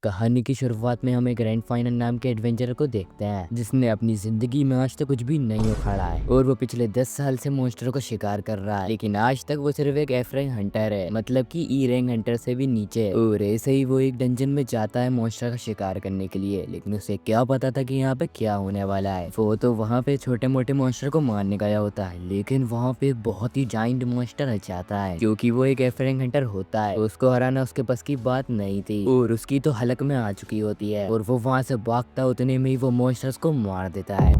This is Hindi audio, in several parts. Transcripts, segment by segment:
कहानी की शुरुआत में हम एक ग्रैंड फाइनल नाम के एडवेंचरर को देखते हैं जिसने अपनी जिंदगी में आज तक कुछ भी नहीं उखाड़ा है और वो पिछले 10 साल से मॉन्स्टर को शिकार कर रहा है, लेकिन आज तक वो सिर्फ एक एफ रैंक हंटर है, मतलब कि ई रैंक हंटर से भी नीचे। और ऐसे ही वो एक डंजन में जाता है मॉन्स्टर का शिकार करने के लिए, लेकिन उसे क्या पता था कि यहाँ पे क्या होने वाला है। वो तो वहाँ पे छोटे मोटे मॉन्स्टर को मारने गया होता है, लेकिन वहाँ पे एक बहुत ही जाइंट मॉन्स्टर आ जाता है। क्योंकि वो एक एफ रैंक हंटर होता है तो उसको हराना उसके बस की बात नहीं थी और उसकी तो हलक में आ चुकी होती है और वो वहां से भागता उतने में ही वो मॉन्स्टर्स को मार देता है।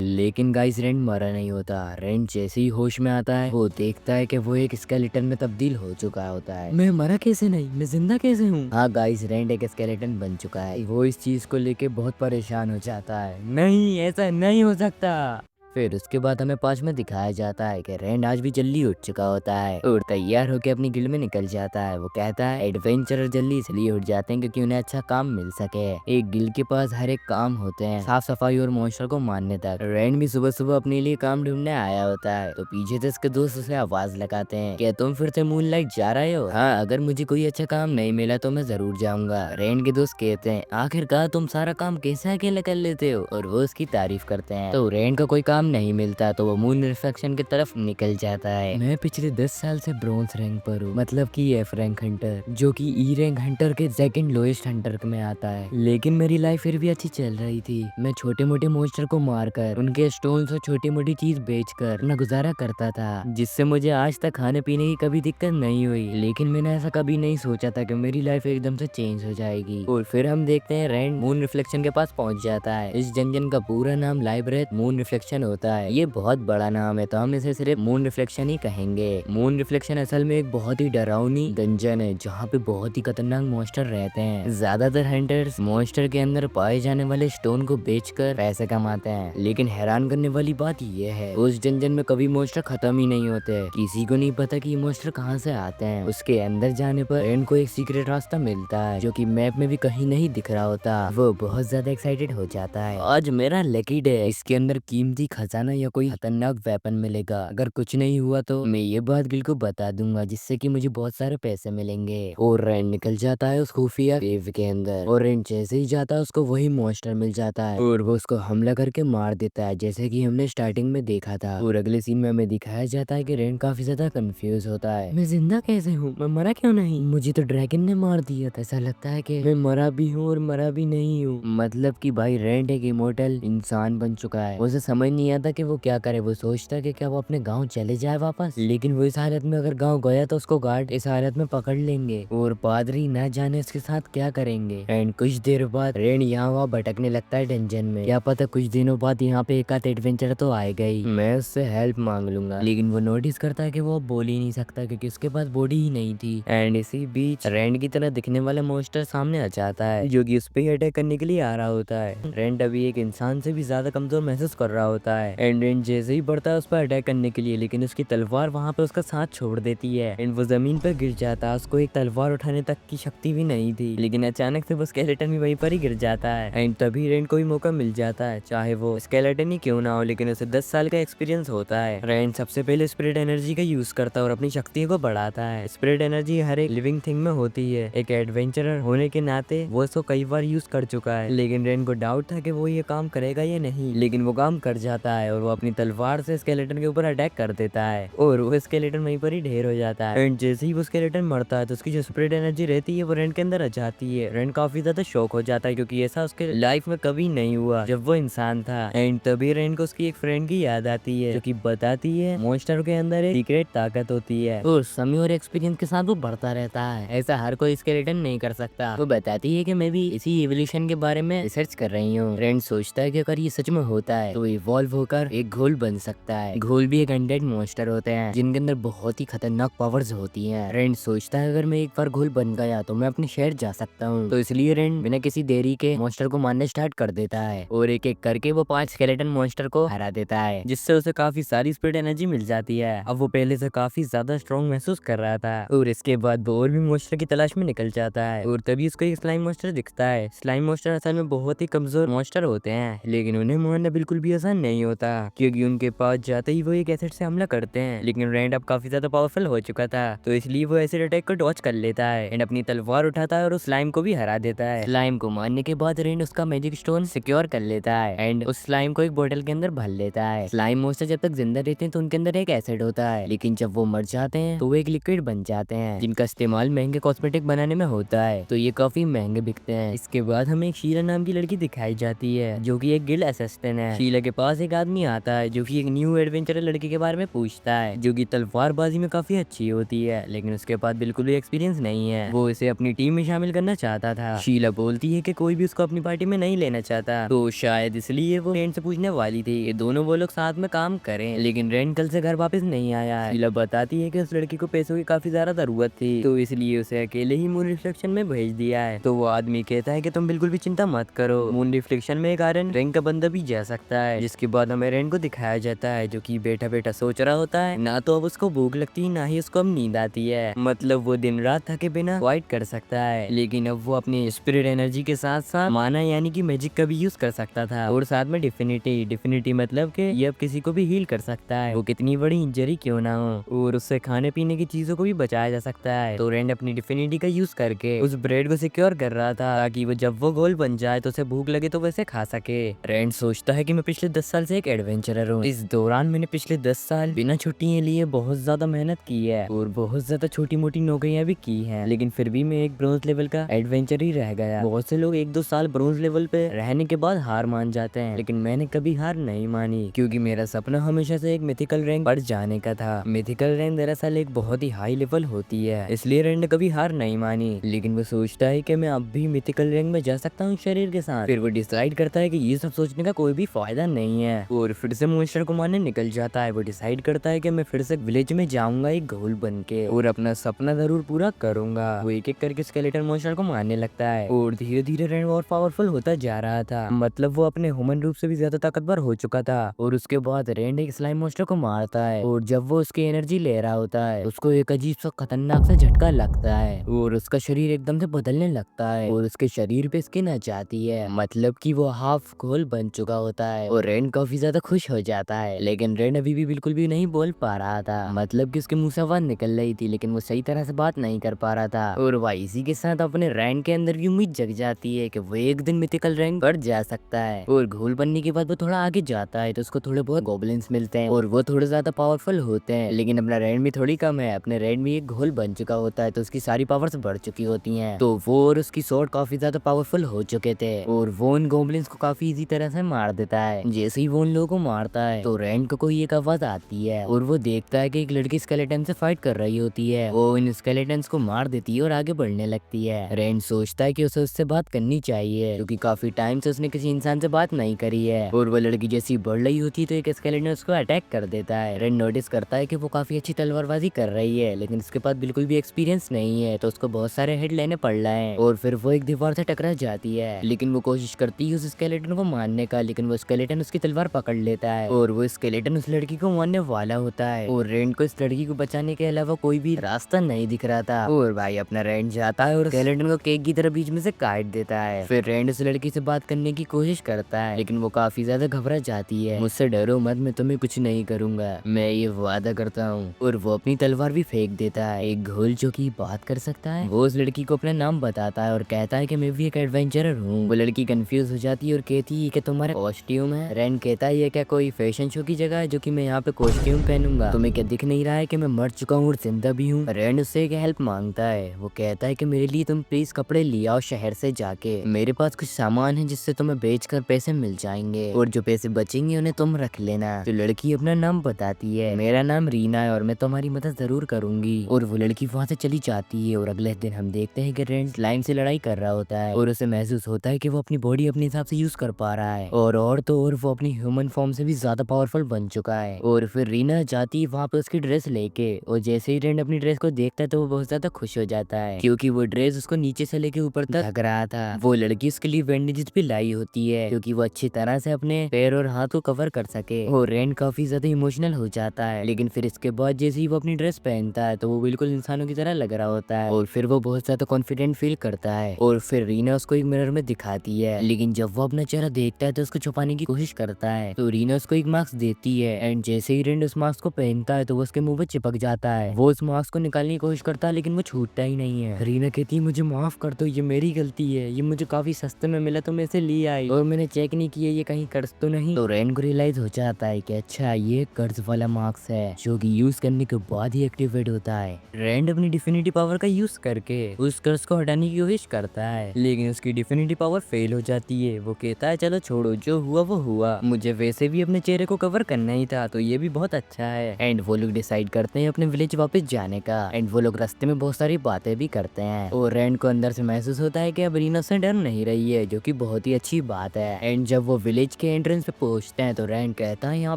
लेकिन गाइस रेंड मरा नहीं होता। रेंड जैसे ही होश में आता है वो देखता है कि वो एक स्केलेटन में तब्दील हो चुका होता है। मैं मरा कैसे नहीं, मैं जिंदा कैसे हूँ? हाँ गाइस, रेंड एक स्केलेटन बन चुका है। वो इस चीज को लेके बहुत परेशान हो जाता है। नहीं, ऐसा नहीं हो सकता। फिर उसके बाद हमें पास में दिखाया जाता है कि रैंड आज भी जल्दी उठ चुका होता है और तैयार होकर अपनी गिल्ड में निकल जाता है। वो कहता है एडवेंचरर जल्दी इसलिए उठ जाते हैं क्योंकि उन्हें अच्छा काम मिल सके। एक गिल्ड के पास हर एक काम होते हैं, साफ सफाई और मॉन्स्टर को मारने तक। रैंड भी सुबह सुबह अपने लिए काम ढूंढने आया होता है तो पीछे से उसके दोस्त उसे आवाज लगाते हैं, क्या तुम फिर से मूनलाइट जा रहे हो? हाँ, अगर मुझे कोई अच्छा काम नहीं मिला तो मैं जरूर जाऊंगा। रैंड के दोस्त कहते हैं आखिरकार तुम सारा काम कैसे अकेले कर लेते हो, और वो उसकी तारीफ करते हैं। तो रैंड का कोई काम नहीं मिलता तो वो मून रिफ्लेक्शन की तरफ निकल जाता है। मैं पिछले 10 साल से ब्रॉन्ज रैंक पर हूँ, मतलब कि एफ रैंक हंटर, जो कि ई रैंक हंटर के सेकंड लोएस्ट हंटर में आता है। लेकिन मेरी लाइफ फिर भी अच्छी चल रही थी। मैं छोटे मोटे मॉन्स्टर को मारकर उनके स्टोन्स और छोटी मोटी चीज बेचकर अपना गुजारा करता था, जिससे मुझे आज तक खाने पीने की कभी दिक्कत नहीं हुई। लेकिन मैंने ऐसा कभी नहीं सोचा था कि मेरी लाइफ एकदम से चेंज हो जाएगी। और फिर हम देखते हैं रैंड मून रिफ्लेक्शन के पास पहुंच जाता है। इस जंजन का पूरा नाम लाइब्रेट मून रिफ्लेक्शन होता है। ये बहुत बड़ा नाम है तो हम इसे सिर्फ मून रिफ्लेक्शन ही कहेंगे। मून रिफ्लेक्शन असल में एक बहुत ही डरावनी डंजन है जहाँ पे बहुत ही खतरनाक मॉन्स्टर रहते हैं। ज्यादातर हंटर्स मॉन्स्टर के अंदर पाए जाने वाले स्टोन को बेचकर पैसे कमाते हैं, लेकिन हैरान करने वाली बात यह है उस डंजन में कभी मॉन्स्टर खत्म ही नहीं होते। किसी को नहीं पता कि ये मॉन्स्टर कहाँ से आते हैं। उसके अंदर जाने पर रैंड को एक सीक्रेट रास्ता मिलता है जो कि मैप में भी कहीं नहीं दिख रहा होता। वो बहुत ज्यादा एक्साइटेड हो जाता है, आज मेरा लकी डे, इसके अंदर कीमती खजाना या कोई खतरनाक वेपन मिलेगा। अगर कुछ नहीं हुआ तो मैं ये बात गिल को बता दूंगा जिससे कि मुझे बहुत सारे पैसे मिलेंगे। और रैंड निकल जाता है उस खुफिया केव के अंदर और रैंड जैसे ही जाता है उसको वही मॉन्स्टर मिल जाता है और वो उसको हमला करके मार देता है, जैसे कि हमने स्टार्टिंग में देखा था। और अगले सीन में हमें दिखाया जाता है कि रैंड काफी ज्यादा कंफ्यूज होता है, मैं जिंदा कैसे हूँ, मैं मरा क्यों नहीं? मुझे तो ड्रैगन ने मार दिया था। ऐसा लगता है कि मैं मरा भी हूँ और मरा भी नहीं हूँ। मतलब कि भाई रैंड एक इमोर्टल इंसान बन चुका है। उसे समझ नहीं आता कि वो क्या करे। वो सोचता है कि क्या वो अपने गांव चले जाए वापस, लेकिन वो इस हालत में अगर गांव गया तो उसको गार्ड इस हालत में पकड़ लेंगे और पादरी न जाने इसके साथ क्या करेंगे। एंड कुछ देर बाद रैंड यहाँ वहाँ भटकने लगता है डंजन में। क्या पता कुछ दिनों बाद यहाँ पे एक आध एडवेंचर तो आएगा ही। मैं उससे हेल्प मांग लूंगा, लेकिन वो नोटिस करता है कि वो बोल ही नहीं सकता क्योंकि उसके पास बॉडी ही नहीं थी। एंड इसी बीच रैंड की तरह दिखने वाला मॉन्स्टर सामने आ जाता है जो कि उस पे अटैक करने के लिए आ रहा होता है। रैंड अभी एक इंसान से भी ज्यादा कमजोर महसूस कर रहा होता है एंड रैंड जैसे ही बढ़ता है उस पर अटैक करने के लिए, लेकिन उसकी तलवार वहां पे उसका साथ छोड़ देती है एंड वो जमीन पर गिर जाता है। उसको एक तलवार उठाने तक की शक्ति भी नहीं थी, लेकिन अचानक से वो स्केलेटन भी वहीं पर ही गिर जाता है एंड तभी रैंड को भी मौका मिल जाता है, चाहे वो स्केलेटन ही क्यों ना हो, लेकिन उसे 10 साल का एक्सपीरियंस होता है। रैंड सबसे पहले स्पिरिट एनर्जी का यूज करता है और अपनी शक्तियों को बढ़ाता है। स्पिरिट एनर्जी हर एक लिविंग थिंग में होती है। एक एडवेंचरर होने के नाते वो इसको कई बार यूज कर चुका है, लेकिन रैंड को डाउट था कि वो ये काम करेगा या नहीं, लेकिन वो काम कर जाता है और वो अपनी तलवार से स्केलेटन के ऊपर अटैक कर देता है और वो स्केलेटन वहीं पर ही ढेर हो जाता है। एंड जैसे ही वो स्केलेटन मरता है तो उसकी जो स्पिरिट एनर्जी रहती है वो रैंड के अंदर आ जाती है। रैंड काफी ज्यादा शॉक हो जाता है क्योंकि ऐसा उसके लाइफ में कभी नहीं हुआ जब वो इंसान था। एंड तभी रैंड को उसकी एक फ्रेंड की याद आती है जो कि बताती है मॉन्स्टर के अंदर एक सीक्रेट ताकत होती है और समय और एक्सपीरियंस के साथ वो बढ़ता रहता है। ऐसा हर कोई स्केलेटन नहीं कर सकता। वो बताती है कि मैं भी इसी एवोल्यूशन के बारे में रिसर्च कर रही हूँ। रैंड सोचता है कि अगर ये सच में होता है तो इवॉल्व होकर एक घोल बन सकता है। घोल भी एक अनडेड मॉन्स्टर होते हैं जिनके अंदर बहुत ही खतरनाक पावर्स होती हैं। रैंड सोचता है अगर मैं एक बार घोल बन गया तो मैं अपने शहर जा सकता हूँ, तो इसलिए रैंड बिना किसी देरी के मॉन्स्टर को मारना स्टार्ट कर देता है और एक एक करके वो 5 स्केलेटन मॉन्स्टर को हरा देता है, जिससे उसे काफी सारी स्पिरिट एनर्जी मिल जाती है। अब वो पहले से काफी ज्यादा स्ट्रॉन्ग महसूस कर रहा था और इसके बाद वो और भी मॉन्स्टर की तलाश में निकल जाता है और तभी उसको एक स्लाइम मॉन्स्टर दिखता है। स्लाइम मॉन्स्टर असल में बहुत ही कमजोर मॉन्स्टर होते हैं, लेकिन उन्हें मारना बिल्कुल भी आसान नहीं होता, क्योंकि उनके पास जाते ही वो एक एसिड से हमला करते हैं। लेकिन रैंड अब काफी ज्यादा पावरफुल हो चुका था, तो इसलिए वो एसिड अटैक को डॉच कर लेता है एंड अपनी तलवार उठाता है और उस स्लाइम को भी हरा देता है। स्लाइम को मारने के बाद रैंड उसका मैजिक स्टोन सिक्योर कर लेता है एंड उस स्लाइम को एक बोतल के अंदर भर लेता है। स्लाइम मोस्टर जब तक जिंदा रहते हैं तो उनके अंदर एक एसिड होता है, लेकिन जब वो मर जाते हैं तो वो एक लिक्विड बन जाते हैं जिनका इस्तेमाल महंगे कॉस्मेटिक बनाने में होता है, तो ये काफी महंगे बिकते हैं। इसके बाद हमें एक शीला नाम की लड़की दिखाई जाती है जो कि एक गिल्ड असिस्टेंट है। शीला के पास एक आदमी आता है जो कि एक न्यू एडवेंचरर लड़की के बारे में पूछता है जो कि तलवारबाजी में काफी अच्छी होती है, लेकिन उसके पास बिल्कुल भी एक्सपीरियंस नहीं है। वो इसे अपनी टीम में शामिल करना चाहता था। शीला बोलती है कि कोई भी उसको अपनी पार्टी में नहीं लेना चाहता, तो शायद इसलिए वो रेंड से पूछने वाली थी ये दोनों वो लोग साथ में काम करें। लेकिन रेंड कल से घर वापस नहीं आया है। शीला बताती है कि उस लड़की को पैसों की काफी ज्यादा जरूरत थी, तो इसलिए उसे अकेले ही मून रिफ्लेक्शन में भेज दिया है। तो वो आदमी कहता है कि तुम बिल्कुल भी चिंता मत करो, मून रिफ्लेक्शन में एक आयरन रैंक का बंदा भी जा सकता है। जिसके बाद हमें रेंड को दिखाया जाता है जो कि बैठा बैठा सोच रहा होता है, ना तो अब उसको भूख लगती ना ही उसको अब नींद आती है। मतलब वो दिन रात थके बिना फाइट कर सकता है, लेकिन अब वो अपनी स्पिरिट एनर्जी के साथ साथ माना यानी कि मैजिक का भी यूज कर सकता था, और साथ में डिफिनिटी मतलब कि ये अब किसी को भी हील कर सकता है, वो कितनी बड़ी इंजरी क्यों ना हो, और उससे खाने पीने की चीजों को भी बचाया जा सकता है। तो रेंड अपनी डिफिनिटी का यूज करके उस ब्रेड को सिक्योर कर रहा था ताकि वो जब वो गोल बन जाए तो उसे भूख लगे तो वैसे खा सके। रेंड सोचता है कि मैं पिछले 10 साल से एक एडवेंचरर हूँ, इस दौरान मैंने पिछले 10 साल बिना छुट्टियों लिए बहुत ज्यादा मेहनत की है और बहुत ज्यादा छोटी मोटी नौकरियां भी की हैं, लेकिन फिर भी मैं एक ब्रोंज लेवल का एडवेंचर ही रह गया। बहुत से लोग 1-2 साल ब्रोंज लेवल पे रहने के बाद हार मान जाते हैं, लेकिन मैंने कभी हार नहीं मानी क्योंकि मेरा सपना हमेशा से एक मिथिकल रैंक पर जाने का था। मिथिकल रैंक दरअसल एक बहुत ही हाई लेवल होती है, इसलिए रेंड कभी हार नहीं मानी। लेकिन वो सोचता है कि मैं अब भी मिथिकल रैंक में जा सकता हूँ शरीर के साथ। फिर वो डिसाइड करता है कि ये सब सोचने का कोई भी फायदा नहीं है और फिर से मॉन्स्टर को मारने निकल जाता है। वो डिसाइड करता है कि मैं फिर से विलेज में जाऊंगा एक घोल बन के और अपना सपना जरूर पूरा करूंगा। वो एक एक करके स्केलेटन मॉन्स्टर को मारने लगता है और धीरे धीरे रेंड और पावरफुल होता जा रहा था, मतलब वो अपने ह्यूमन रूप से भी ज्यादा ताकतवर हो चुका था। और उसके बाद रेंड एक स्लाइम मॉन्स्टर को मारता है और जब वो उसकी एनर्जी ले रहा होता है उसको एक अजीब सा खतरनाक सा झटका लगता है और उसका शरीर एकदम से बदलने लगता है और उसके शरीर पे स्किन आ जाती है, मतलब कि वो हाफ घोल बन चुका होता है और रेंड काफी ज्यादा खुश हो जाता है। लेकिन रेंड अभी भी बिल्कुल भी नहीं बोल पा रहा था, मतलब कि उसके मुंह से आवाज निकल रही थी लेकिन वो सही तरह से बात नहीं कर पा रहा था। और वह इसी के साथ अपने रेंड के अंदर भी उम्मीद जग जाती है कि वो एक दिन मिथिकल रैंक पर जा सकता है। और घोल बनने के बाद वो थोड़ा आगे जाता है तो उसको थोड़े बहुत गॉबलिन्स मिलते हैं और वो थोड़े ज्यादा पावरफुल होते हैं, लेकिन अपना रेंड भी थोड़ी कम है। अपने रेंड में एक घोल बन चुका होता है तो उसकी सारी पावर्स बढ़ चुकी होती हैं, तो वो और उसकी स्वॉर्ड काफी ज्यादा पावरफुल हो चुके थे और वो उन गॉबलिन्स को काफी इजी तरह से मार देता है। जैसे ही वो उन लोगों को मारता है तो रेंड को कोई एक आवाज आती है और वो देखता है कि एक लड़की स्केलेटन से फाइट कर रही होती है। वो इन स्केलेटन्स को मार देती है और आगे बढ़ने लगती है। रेंड सोचता है कि उसे उससे बात करनी चाहिए क्योंकि काफी टाइम से उसने किसी इंसान से बात नहीं करी है। और वो लड़की जैसी बढ़ रही होती है तो एक स्केलेटन उसको अटैक कर देता है। रेंड नोटिस करता है कि वो काफी अच्छी तलवारबाजी कर रही है लेकिन उसके पास बिल्कुल भी एक्सपीरियंस नहीं है, तो उसको बहुत सारे हिट लेने पड़ रहे हैं और फिर वो एक दीवार से टकरा जाती है। लेकिन वो कोशिश करती है उस स्केलेटन को मारने का, लेकिन वो स्केलेटन उसकी तलवार पकड़ लेता है और वो स्केलेटन उस लड़की को मारने वाला होता है। और रेंड को इस लड़की को बचाने के अलावा कोई भी रास्ता नहीं दिख रहा था और भाई अपना रेंड जाता है और स्केलेटन को केक की तरह बीच में से काट देता है। फिर रेंड उस लड़की से बात करने की कोशिश करता है लेकिन वो काफी ज्यादा घबरा जाती है। मुझसे डरो मत, मैं तुम्हें कुछ नहीं करूंगा, मैं ये वादा करता हूँ। और वो अपनी तलवार भी फेंक देता है। एक घोल जो कि बात कर सकता है वो उस लड़की को अपना नाम बताता है और कहता है कि मैं भी एक एडवेंचरर हूँ। वो लड़की कंफ्यूज हो जाती है और कहती है कि तुम्हारा कॉस्ट्यूम है। रेंड कहता है ये क्या कोई फैशन शो की जगह है जो कि मैं यहाँ पे कॉस्ट्यूम पहनूंगा, तुम्हें क्या दिख नहीं रहा है कि मैं मर चुका हूँ और जिंदा भी हूँ। रेंड उससे एक हेल्प मांगता है, वो कहता है कि मेरे लिए तुम प्लीज कपड़े ले आओ शहर से जाके, मेरे पास कुछ सामान है जिससे तुम्हें बेचकर पैसे मिल जाएंगे और जो पैसे बचेंगे उन्हें तुम रख लेना। तो लड़की अपना नाम बताती है, मेरा नाम रीना है और मैं तुम्हारी मदद जरूर करूंगी। और वो लड़की वहाँ से चली जाती है और अगले दिन हम देखते हैं कि रेंड स्लाइम से लड़ाई कर रहा होता है और उसे महसूस होता है कि वो अपनी बॉडी अपने हिसाब से यूज कर पा रहा है और तो और वो अपनी ह्यूमन फॉर्म से भी ज्यादा पावरफुल बन चुका है। और फिर रीना जाती है वहाँ पे उसकी ड्रेस लेके और जैसे ही रेंड अपनी ड्रेस को देखता है तो वो बहुत ज्यादा खुश हो जाता है क्योंकि वो ड्रेस उसको नीचे से लेके ऊपर तक ढक रहा था। वो लड़की उसके लिए बैंडेजेस भी लाई होती है क्योंकि वो अच्छी तरह से अपने पैर और हाथ को कवर कर सके। और रेंड काफी ज्यादा इमोशनल हो जाता है, लेकिन फिर इसके बाद जैसे ही वो अपनी ड्रेस पहनता है तो वो बिल्कुल इंसानों की तरह लग रहा होता है और फिर वो बहुत ज्यादा कॉन्फिडेंट फील करता है। और फिर रीना उसको एक मिरर में दिखाती है, लेकिन जब वो अपना चेहरा देखता है तो उसको छुपाने की कोशिश करता होता है। तो रीना उसको एक मास्क देती है एंड जैसे ही रेंड उस मास्क को पहनता है तो वो उसके मुंह पे चिपक जाता है। वो उस मास्क को निकालने की कोशिश करता है लेकिन वो छूटता ही नहीं है। रीना कहती है मुझे माफ कर दो, ये मेरी गलती है, ये मुझे काफी सस्ते में मिला तो मैं इसे ले आई और मैंने चेक नहीं किया ये कहीं कर्ज तो नहीं। तो रेन को रियलाइज हो जाता है कि अच्छा ये कर्ज वाला मास्क है जो कि यूज करने के बाद ही एक्टिवेट होता है। रेंड अपनी डिफिनिटी पावर का यूज करके उस कर्ज को हटाने की कोशिश करता है लेकिन उसकी डिफिनिटी पावर फेल हो जाती है। वो कहता है चलो छोड़ो, जो हुआ वो हुआ, मुझे वैसे भी अपने चेहरे को कवर करना ही था तो ये भी बहुत अच्छा है। एंड वो लोग डिसाइड करते हैं अपने विलेज वापस जाने का एंड वो लोग रास्ते में बहुत सारी बातें भी करते हैं और रेंड को अंदर से महसूस होता है कि अब रीना से डर नहीं रही है, जो कि बहुत ही अच्छी बात है। एंड जब वो विलेज के एंट्रेंस पे पहुंचते हैं तो रेंड कहता है यहाँ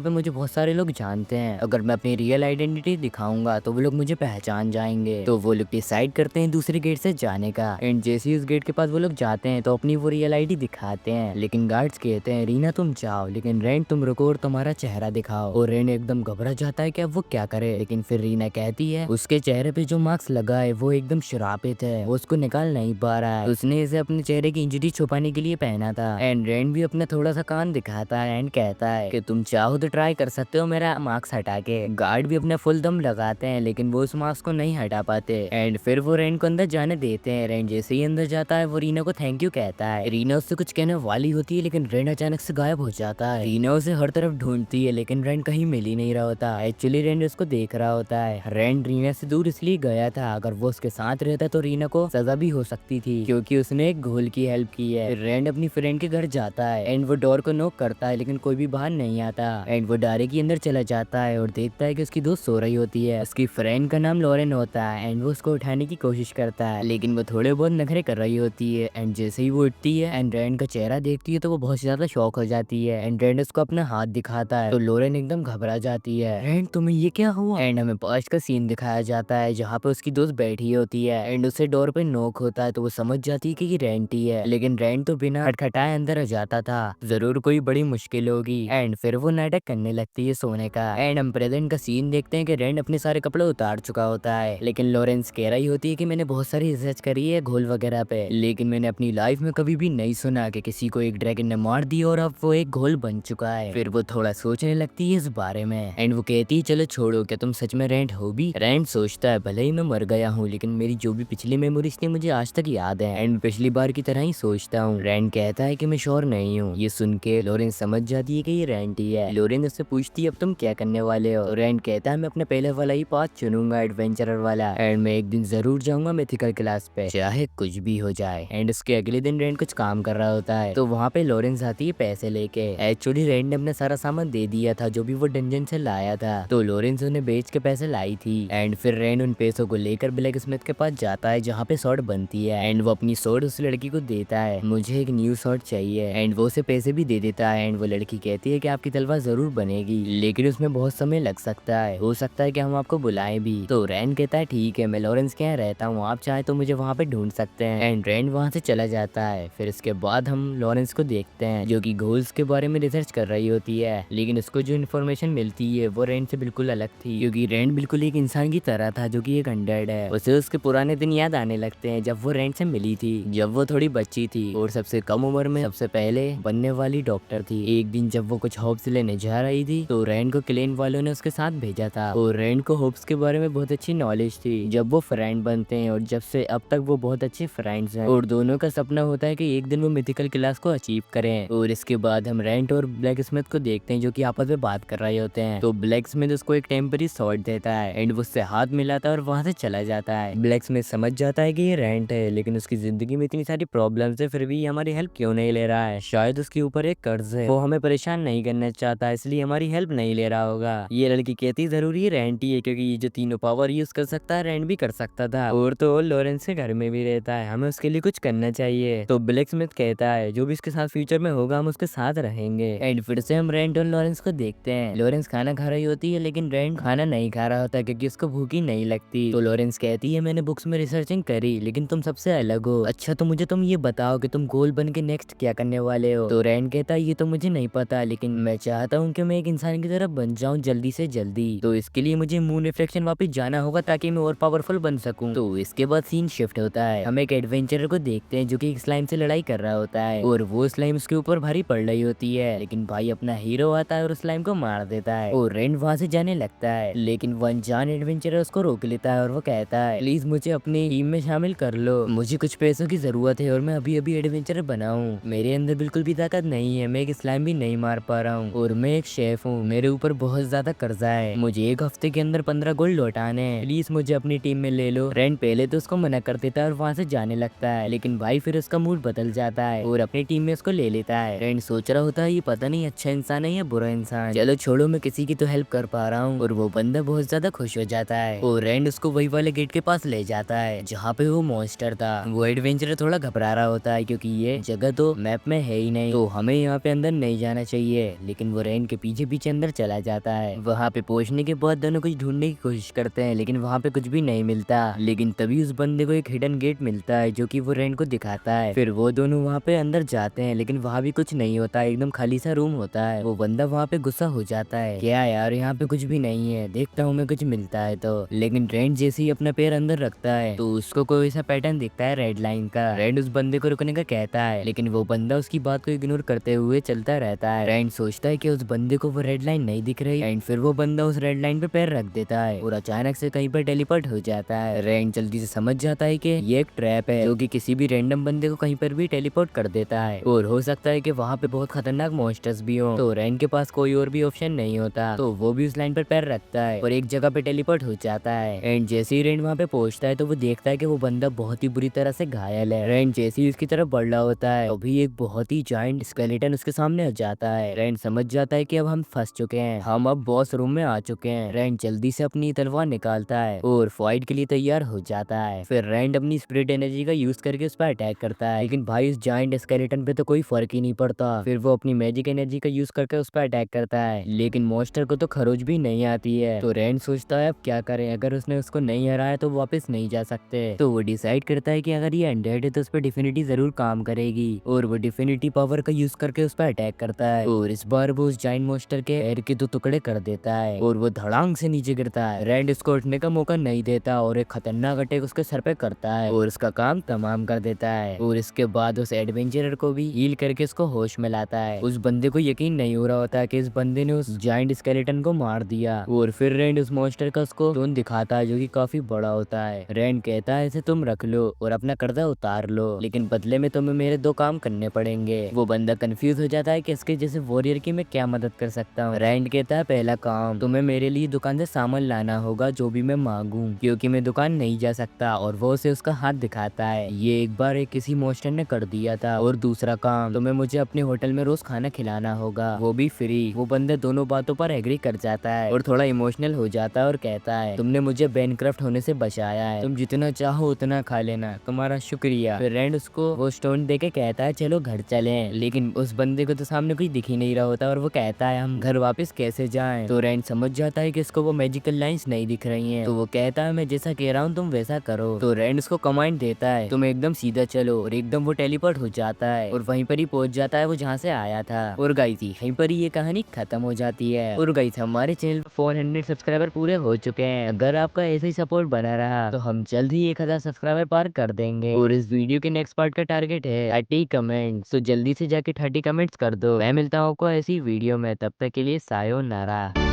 पे मुझे बहुत सारे लोग जानते हैं, अगर मैं अपनी रियल आइडेंटिटी दिखाऊंगा तो वो लोग मुझे पहचान जाएंगे। तो वो लोग डिसाइड करते हैं दूसरे गेट से जाने का एंड जैसे ही उस गेट के पास वो लोग जाते हैं तो अपनी वो रियल आईडी दिखाते हैं लेकिन गार्ड्स कहते हैं रीना तुम जाओ, लेकिन रेंड तुम रुको और तुम्हारा चेहरा दिखाओ। और रेंड एकदम घबरा जाता है कि अब वो क्या करे, लेकिन फिर रीना कहती है उसके चेहरे पे जो मास्क लगा है वो एकदम श्रापित है, वो उसको निकाल नहीं पा रहा है, उसने इसे अपने चेहरे की इंजरी छुपाने के लिए पहना था। एंड रेंड भी अपना थोड़ा सा कान दिखाता है एंड कहता है कि तुम चाहो तो ट्राई कर सकते हो मेरा मास्क हटा के। गार्ड भी अपना फुल दम लगाते हैं लेकिन वो उस मास्क को नहीं हटा पाते एंड फिर वो रेंड को अंदर जाने देते हैं। रेंड जैसे ही अंदर जाता है वो रीना को थैंक यू कहता है। रीना उससे कुछ कहने वाली होती है लेकिन रेंड अचानक से गायब हो जाता है। रीना उसे हर तरफ ढूंढती है लेकिन रेंड कहीं मिल ही नहीं रहा होता। एक्चुअली रेंड उसको देख रहा होता है। रेंड रीना से दूर इसलिए गया था, अगर वो उसके साथ रहता तो रीना को सजा भी हो सकती थी क्योंकि उसने एक घोल की हेल्प की है। रेंड अपनी फ्रेंड के घर जाता है एंड वो डोर को नॉक करता है लेकिन कोई भी बाहर नहीं आता एंड वो डायरे के अंदर चला जाता है और देखता है कि उसकी दोस्त सो रही होती है। उसकी फ्रेंड का नाम लॉरेन होता है एंड वो उसको उठाने की कोशिश करता है लेकिन वो थोड़े बहुत नखरे कर रही होती है एंड जैसे ही वो उठती है एंड रेंड का चेहरा देखती है तो वो बहुत ज्यादा शॉक हो जाती है एंड रेंड उसको अपना हाथ दिखाता है तो लॉरेन एकदम घबरा जाती है, रेंड तुम्हें ये क्या हुआ। एंड हमें पास्ट का सीन दिखाया जाता है जहाँ पे उसकी दोस्त बैठी होती है एंड उसे डोर पे नॉक होता है तो वो समझ जाती है कि ये रेंट ही है, लेकिन रेंट तो बिना खटखटाए अंदर आ जाता था, जरूर कोई बड़ी मुश्किल होगी। एंड फिर वो नाटक करने लगती है सोने का एंड हम प्रेजेंट का सीन देखते हैं कि रेंट अपने सारे कपड़े उतार चुका होता है लेकिन लॉरेंस कह रही होती है कि मैंने बहुत सारी रिसर्च करी है घोल वगैरह पे, लेकिन मैंने अपनी लाइफ में कभी भी नहीं सुना कि किसी को एक ड्रैगन ने मार दी और अब वो एक घोल बन चुका है। फिर वो थोड़ा सोचने लगती है इस बारे में एंड वो कहती है चलो छोड़ो, क्या तुम सच में रेंट हो भी। रेंट सोचता है भले ही मैं मर गया हूँ लेकिन मेरी जो भी पिछली मेमोरीज थी मुझे आज तक याद है एंड पिछली बार की तरह ही सोचता हूँ। रेंट कहता है कि मैं श्योर नहीं हूँ। ये सुन के लॉरेंस समझ जाती है कि ये रेंट ही है। लॉरेंस उससे पूछती है अब तुम क्या करने वाले हो। रेंट कहता है मैं अपने पहले वाला ही पाथ चुनूंगा, एडवेंचरर वाला, एंड मैं एक दिन जरूर जाऊंगा मिथिकल क्लास पे चाहे कुछ भी हो जाए। एंड उसके अगले दिन रेंट कुछ काम कर रहा होता है तो वहाँ पे लॉरेंस आती है पैसे लेके। एक्चुअली रेंट ने अपना सारा सामान दे दिया था जो भी वो डंजन से लाया था, तो लॉरेंस उन्हें बेच के पैसे लाई थी एंड फिर रेंट उन पैसों को लेकर ब्लैक स्मिथ के पास जाता है जहाँ पे स्वॉर्ड बनती है एंड वो अपनी स्वॉर्ड उस लड़की को देता है, मुझे एक न्यू स्वॉर्ड चाहिए एंड वो उसे पैसे भी दे देता है एंड वो लड़की कहती है कि आपकी तलवार जरूर बनेगी लेकिन उसमें बहुत समय लग सकता है, हो सकता है कि हम आपको बुलाएं भी। तो रेंट कहता है ठीक है मैं लॉरेंस के यहाँ रहता हूँ, आप चाहे तो मुझे वहाँ पे ढूंढ सकते हैं एंड रेंट वहाँ से चला जाता है। फिर इसके बाद हम लॉरेंस को देखते हैं जो कि घोल्स के बारे में रिसर्च कर रही होती है लेकिन उसको जो इन्फॉर्मेशन मिलती है वो रेंट से बिल्कुल अलग थी क्योंकि रेंट बिल्कुल एक इंसान की तरह था जो कि एक अनडेड है। उसे उसके पुराने दिन याद आने लगते हैं जब वो रेंट से मिली थी जब वो थोड़ी बच्ची थी और सबसे कम उम्र में सबसे पहले बनने वाली डॉक्टर थी। एक दिन जब वो कुछ होप्स लेने जा रही थी तो रेंट को क्लेन वालों ने उसके साथ भेजा था और रेंट को होप्स के बारे में बहुत अच्छी नॉलेज थी जब वो फ्रेंड बनते हैं और जब से अब तक वो बहुत अच्छे फ्रेंड्स हैं और दोनों का सपना होता है कि एक दिन वो मिथिकल क्लास को अचीव करें। और इसके बाद हम रेंट और ब्लैक स्मिथ को देखते हैं जो कि आपस में बात कर रहे होते हैं। तो ब्लैक स्मिथ उसको एक टेम्पररी शॉट देता है एंड वो उससे हाथ मिलाता है और वहां से चला जाता है। ब्लैक स्मिथ समझ जाता है कि ये रेंट है लेकिन उसकी जिंदगी में इतनी सारी प्रॉब्लम्स है फिर भी हमारी हेल्प क्यों नहीं ले रहा है, शायद उसके ऊपर एक कर्ज है, वो हमें परेशान नहीं करना चाहता इसलिए हमारी हेल्प नहीं ले रहा होगा। ये लड़की कहती जरूरी रेंट ही है क्योंकि ये जो तीनों पावर यूज कर सकता है रेंट भी कर सकता था और तो लॉरेंस के घर में भी रहता है, हमें उसके लिए कुछ करना चाहिए। तो ब्लैक स्मिथ कहता है जो भी इसके साथ फ्यूचर में होगा हम उसके साथ रहेंगे। एंड फिर से हम रेंट और लॉरेंस को देखते हैं। लॉरेंस खाना खा रही होती है लेकिन रेंट खाना नहीं खा रहा होता क्योंकि उसको भूख ही नहीं लगती। तो लॉरेंस कहती है मैंने बुक्स में रिसर्चिंग करी लेकिन तुम सबसे अलग हो, अच्छा तो मुझे तुम ये बताओ कि तुम गोल बन के नेक्स्ट क्या करने वाले हो। तो रेंट कहता है ये तो मुझे नहीं पता लेकिन मैं चाहता हूँ कि मैं एक इंसान की तरह बन जाऊँ जल्दी से जल्दी, तो इसके लिए मुझे मून रिफ्लेक्शन वापस जाना होगा ताकि मैं और पावरफुल बन सकूं। तो इसके बाद सीन शिफ्ट होता है, हम एक एडवेंचरर को देखते हैं जो कि एक स्लाइम से लड़ाई कर रहा होता है और वो स्लाइम उसके ऊपर भारी पड़ रही होती है लेकिन भाई अपना हीरो आता है और उस स्लाइम को मार देता है और रेंड वहाँ से जाने लगता है, लेकिन वन जान एडवेंचरर उसको रोक लेता है और वो कहता है प्लीज मुझे अपनी टीम में शामिल कर लो, मुझे कुछ पैसों की जरूरत है और मैं अभी अभी एडवेंचरर बना हूँ, मेरे अंदर बिल्कुल भी ताकत नहीं है, मैं एक स्लाइम भी नहीं मार पा रहा हूँ और मैं एक शेफ हूँ, मेरे ऊपर बहुत ज्यादा कर्जा है, मुझे एक हफ्ते के अंदर 15 गोल्ड लौटाने हैं, प्लीज मुझे अपनी टीम में ले लो। रेंड पहले तो उसको मना कर देता है और वहाँ से जाने लगता है, लेकिन भाई फिर उसका मूड बदल जाता है और अपनी टीम में उसको ले लेता है। रेंड सोच रहा होता है ये पता नहीं अच्छा इंसान है या बुरा इंसान, चलो छोड़ो मैं किसी की तो हेल्प कर पा रहा हूँ, और वो बंदा बहुत ज्यादा खुश हो जाता है और रेंड उसको वही वाले गेट के पास ले जाता है जहाँ पे वो मॉन्स्टर था। वो एडवेंचरर थोड़ा घबरा रहा होता है क्योंकि ये जगह तो मैप में है ही नहीं, तो हमें यहाँ पे अंदर नहीं जाना चाहिए, लेकिन वो रेंड के पीछे पीछे अंदर चला जाता है। वहाँ पे पहुंचने के बाद दोनों कुछ ढूंढने की कोशिश करते हैं, लेकिन वहाँ पे कुछ भी नहीं मिलता, लेकिन तभी उस बंदे को एक हिडन गेट मिलता है जो कि वो रेंड को दिखाता है। फिर वो दोनों वहाँ पे अंदर जाते हैं, लेकिन वहाँ भी कुछ नहीं होता, एकदम खाली सा रूम होता है। वो बंदा वहाँ पे गुस्सा हो जाता है, क्या यार यहाँ पे कुछ भी नहीं है, देखता हूँ मैं कुछ मिलता है तो, लेकिन रेंड जैसे ही अपना पैर अंदर रखता है तो उसको कोई ऐसा पैटर्न दिखता है रेड लाइन का। रेंड उस बंदे को रुकने का कहता है, लेकिन वो बंदा उसकी बात को इग्नोर करते हुए चलता रहता है। रेंड सोचता है कि उस बंदे को वो रेड लाइन नहीं दिख रही, एंड फिर वो बंदा उस रेड लाइन पे पैर रख देता है और अचानक से कहीं पर टेलीपोर्ट हो जाता है। रेंड जल्दी से समझ जाता है कि ये एक ट्रैप है जो कि किसी भी रैंडम बंदे को कहीं पर भी टेलीपोर्ट कर देता है, और हो सकता है कि वहाँ पे बहुत खतरनाक मॉन्स्टर्स भी हो। तो रेंड के पास कोई और भी ऑप्शन नहीं होता, तो वो भी उस लाइन पर पैर रखता है और एक जगह पे टेलीपोर्ट हो जाता है। एंड जैसे ही रेंड वहाँ पे पहुंचता है तो वो देखता है कि वो बंदा बहुत ही बुरी तरह से घायल है। रेंड जैसे ही उसकी तरफ बढ़ रहा होता है अभी एक बहुत ही जायंट स्केलेटन उसके सामने आ जाता है। रेंड समझ जाता है कि अब हम फंस चुके हैं, हम अब बॉस रूम में आ चुके हैं। रेंड जल्दी से अपनी तलवार निकालता है और फाइट के लिए तैयार हो जाता है। फिर रेंड अपनी स्पिरिट एनर्जी का यूज करके उस पर अटैक करता है, लेकिन भाई उस जायंट स्केलेटन पे तो कोई फर्क ही नहीं पड़ता। फिर वो अपनी मैजिक एनर्जी का यूज करके उस पर अटैक करता है, लेकिन मॉन्स्टर को तो खरोच भी नहीं आती है। तो रेंड सोचता है अब क्या करें, अगर उसने उसको नहीं हराया तो वापस नहीं जा सकते। तो वो डिसाइड करता है कि अगर ये अनडेड है तो उस पर डिफिनिटी जरूर काम करेगी, और वो डिफिनिटी पावर का यूज करके उस पर अटैक करता है और इस बार वो उस जायंट मॉन्स्टर के पैर के 2 टुकड़े कर देता है और वो धड़ांग से नीचे गिरता है। रेंड उसको उठने का मौका नहीं देता और एक खतरनाक अटैक उसके सर पे करता है और उसका काम तमाम कर देता है, और इसके बाद उस एडवेंचरर को भी हील करके उसको होश में लाता है। उस बंदे को यकीन नहीं हो रहा होता कि इस बंदे ने उस जायंट स्केलेटन को मार दिया, और फिर रेंड उस मॉन्स्टर का उसको खून दिखाता है जो कि काफी बड़ा होता है। रेंड कहता है इसे तुम रख लो और अपना कर्जा उतार लो, लेकिन बदले में तुम्हें मेरे 2 काम करने पड़ेंगे। वो बंदा कंफ्यूज हो जाता है कि इसके जैसे वॉरियर की मैं क्या मदद कर सकता हूँ। रेंड कहता है पहला काम तुम्हें मेरे लिए दुकान से सामान लाना होगा जो भी मैं मांगू, क्योंकि मैं दुकान नहीं जा सकता, और वो उसे उसका हाथ दिखाता है, ये एक बार एक किसी मॉन्स्टर ने कर दिया था। और दूसरा काम तुम्हें मुझे अपने होटल में रोज खाना खिलाना होगा, वो भी फ्री। वो बंदा दोनों बातों पर एग्री कर जाता है और थोड़ा इमोशनल हो जाता है और कहता है तुमने मुझे बैंकक्रफ्ट होने से बचाया है, तुम जितना चाहो उतना खा लेना, तुम्हारा शुक्रिया। फिर रेंड उसको वो स्टोन दे के कहता है चलो घर चले, लेकिन उस बंदे को तो सामने कुछ दिख ही नहीं रहा होता और वो कहता है हम घर वापस कैसे जाएं। तो रेंड समझ जाता है कि इसको वो मैजिकल लाइंस नहीं दिख रही हैं, तो वो कहता है मैं जैसा कह रहा हूँ तुम वैसा करो। तो रेंड उसको कमांड देता है तुम एकदम सीधा चलो, और एकदम वो टेलीपोर्ट हो जाता है और वहीं पर ही पहुंच जाता है वो जहाँ से आया था। और गाइस यहीं पर ही ये कहानी खत्म हो जाती है। और गाइस हमारे चैनल 400 सब्सक्राइबर पूरे हो चुके हैं, अगर आपका ऐसे ही सपोर्ट बना रहा तो हम जल्द ही 1000 सब्सक्राइबर पार कर देंगे, और इस वीडियो के नेक्स्ट पार्ट का टारगेट है 30 कमेंट्स, तो जल्दी से जाके 30 कमेंट्स कर दो। मैं मिलता हूँ आपको ऐसी वीडियो में, तब तक के लिए सायोनारा।